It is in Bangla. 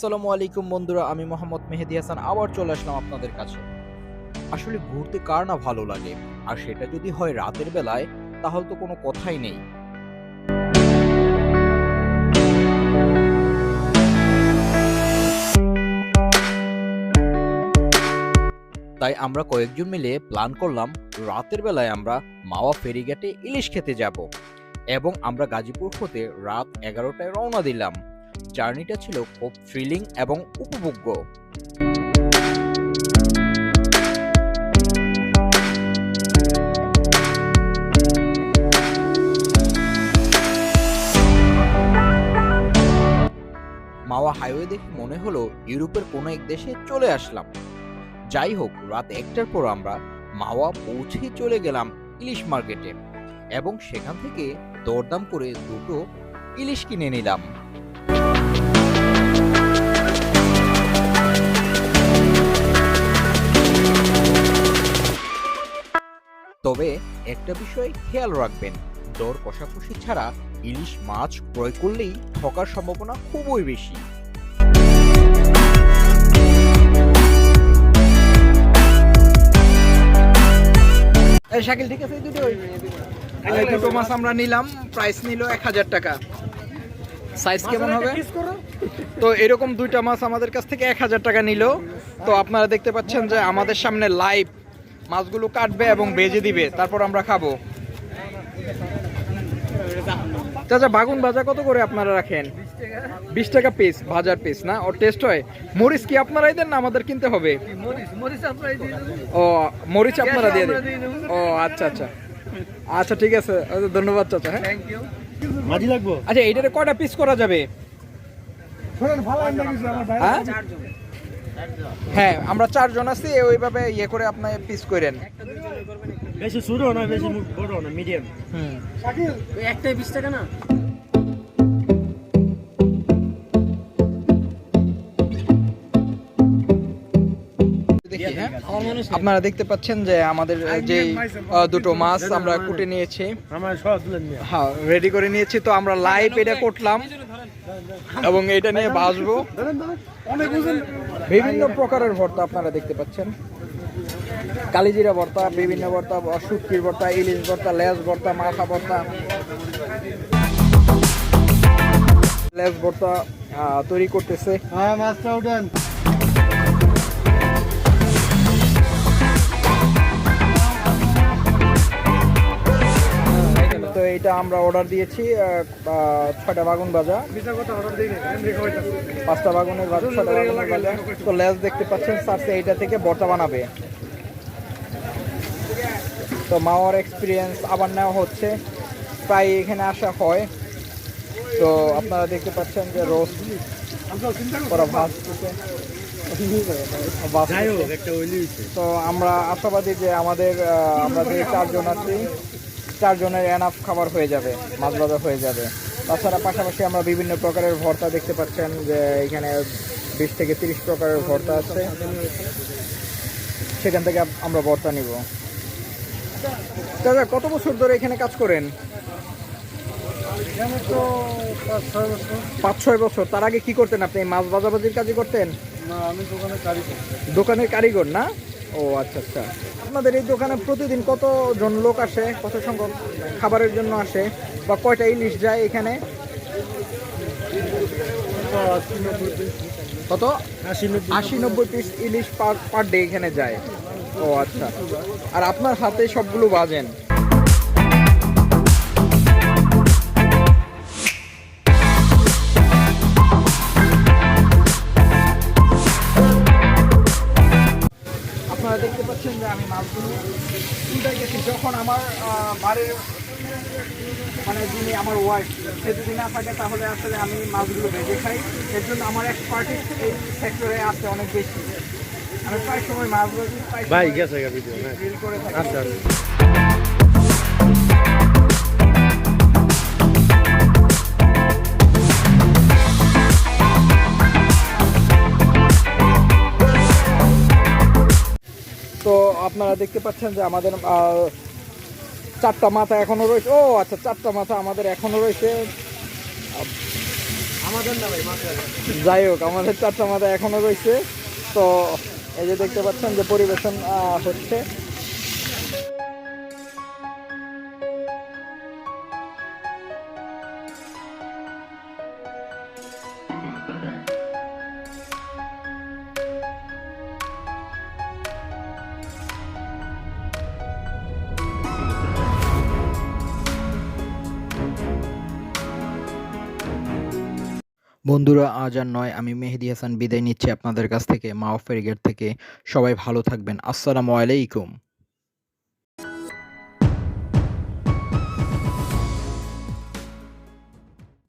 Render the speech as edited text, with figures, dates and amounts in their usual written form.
আসসালামু আলাইকুম বন্ধুরা, আমি মোহাম্মদ মেহেদী হাসান আবার চলে আসলাম আপনাদের কাছে। আসলে ঘুরতে কার না ভালো লাগে, আর সেটা যদি হয় রাতের বেলায় তাহলে তো কোনো কথাই নেই। তাই আমরা কয়েকজন মিলে প্ল্যান করলাম রাতের বেলায় আমরা মাওয়া ফেরিঘাটে ইলিশ খেতে যাব, এবং আমরা গাজীপুর হতে রাত 11টায় রওনা দিলাম। জার্নিটা ছিল খুব থ্রিলিং এবং উপভোগ্য। মাওয়া হাইওয়ে দেখে মনে হলো ইউরোপের কোনো এক দেশে চলে আসলাম। যাই হোক, রাত 1টার পর আমরা মাওয়া পৌঁছে চলে গেলাম ইলিশ মার্কেটে, এবং সেখান থেকে দরদাম করে দুটো ইলিশ কিনে নিলাম। তবে একটা বিষয় খেয়াল রাখবেন, দর কষাকষি ছাড়া ইলিশ মাছ ক্রয় করলেই ঠকার সম্ভাবনা খুবই বেশি। শাকিল, ঠিক আছে, দুটো মাছ আমরা নিলাম, প্রাইস নিল 1000 টাকা। সাইজ কেমন হবে? তো এরকম দুইটা মাছ আমাদের কাছ থেকে 1000 টাকা নিল। তো আপনারা দেখতে পাচ্ছেন যে আমাদের সামনে লাইভ মাছগুলো কাটবে এবং ভেজে দিবে, তারপর আমরা খাবো। চাচা, বাগুন ভাজা কত করে আপনারা রাখেন? 20 টাকা পিস, ভাজার পিস না? ওর টেস্ট হয়। মরিচ কি আপনারাই দেন না আমাদের কিনতে হবে? ও, মরিচ আপনারা দিয়ে দেন। ও আচ্ছা আচ্ছা আচ্ছা, ঠিক আছে, ধন্যবাদ চাচা। হ্যাঁ, আচ্ছা, এইটারে কয়টা পিস করা যাবে? হ্যাঁ, আমরা 4 জন আছি, ওইভাবে ইয়ে করে আপনি পিস করেন। বেশি ছোট না, বেশি বড় না, মিডিয়াম। একটাই 20 টাকা না? আপনারা দেখতে পাচ্ছেন যে আমাদের যে দুটো মাছ আমরা কুটে নিয়েছি, হ্যাঁ, রেডি করে নিয়েছি। তো আমরা লাইভ এটা করলাম এবং এটা নিয়ে ভাজবো। বিভিন্ন প্রকারের ভর্তা আপনারা দেখতে পাচ্ছেন, কালিজিরা ভর্তা, বিভিন্ন ভর্তা, শুটকির ভর্তা, ইলিশ ভর্তা, লেজ ভর্তা, মাথা ভর্তা। লেজ ভর্তা তৈরি করতেছে। হ্যাঁ, মাছটা উঠান। তো এটা আমরা অর্ডার দিয়েছি 6টা বাগুন ভাজা, 5টা বাগুনের ভাজা, 6টা বাগুনের ভাজা। তো লেজ দেখতে পাচ্ছেন স্যারসে এইটা থেকে ভর্তা বানাবে। তো মাওয়ার এক্সপিরিয়েন্স আবার নেওয়া হচ্ছে, প্রায় এখানে আসা হয়। তো আপনারা দেখতে পাচ্ছেন যে রোস্ট করা ভাজতেছে। তো আমরা আশাবাদী যে আমরা যে 4 জন আছি, 4 জনের এনাফ খাবার হয়ে যাবে, মাছ ভাজা হয়ে যাবে। তাছাড়া পাশাপাশি আমরা বিভিন্ন প্রকারের ভর্তা দেখতে পাচ্ছেন যে এখানে 20 থেকে 30 প্রকারের ভর্তা আছে, সেখান থেকে আমরা ভর্তা নিব। দাদা, কত বছর ধরে এখানে কাজ করেন? 5-6 বছর। তার আগে কি করতেন আপনি? মাছ ভাজাভাজির কাজই করতেন? না, আমি দোকানের কারিগর না? ও আচ্ছা আচ্ছা। আপনাদের এই দোকানে প্রতিদিন কতজন লোক আসে, কত সংখ্যক খাবারের জন্য আসে, বা কয়টা ইলিশ যায় এখানে? কত? 80-90 পিস ইলিশ পার ডে এখানে যায়। ও আচ্ছা। আর আপনার হাতে সবগুলো ভাজেন? আপনারা দেখতে পাচ্ছেন যে আমি মাছগুলো উল্টাই গেছি। যখন আমার বাড়ির যিনি আমার ওয়াইফ, সে যদি না থাকে তাহলে আসলে আমি মাছগুলো ভেজে খাই। এর জন্য আমার এক্সপার্টিস এই সেক্টরে আছে অনেক বেশি। আমি প্রায় সময় মাছ ভাজি, প্রায় গ্রিল করে থাকি। তো আপনারা দেখতে পাচ্ছেন যে আমাদের 4টা মাথা এখনো রয়েছে। ও আচ্ছা, 4টা মাথা আমাদের এখনো রয়েছে। আমাদের না ভাই মাত্র যাই হোক আমাদের চারটা মাথা এখনো রয়েছে। তো এই যে দেখতে পাচ্ছেন যে পরিবেশন হচ্ছে। বন্ধুরা আজ আর নয়, আমি মেহেদী হাসান বিদায় নিচ্ছি আপনাদের কাছ থেকে, মাওয়া ফেরিঘাট থেকে। সবাই ভালো থাকবেন। আসসালামু আলাইকুম।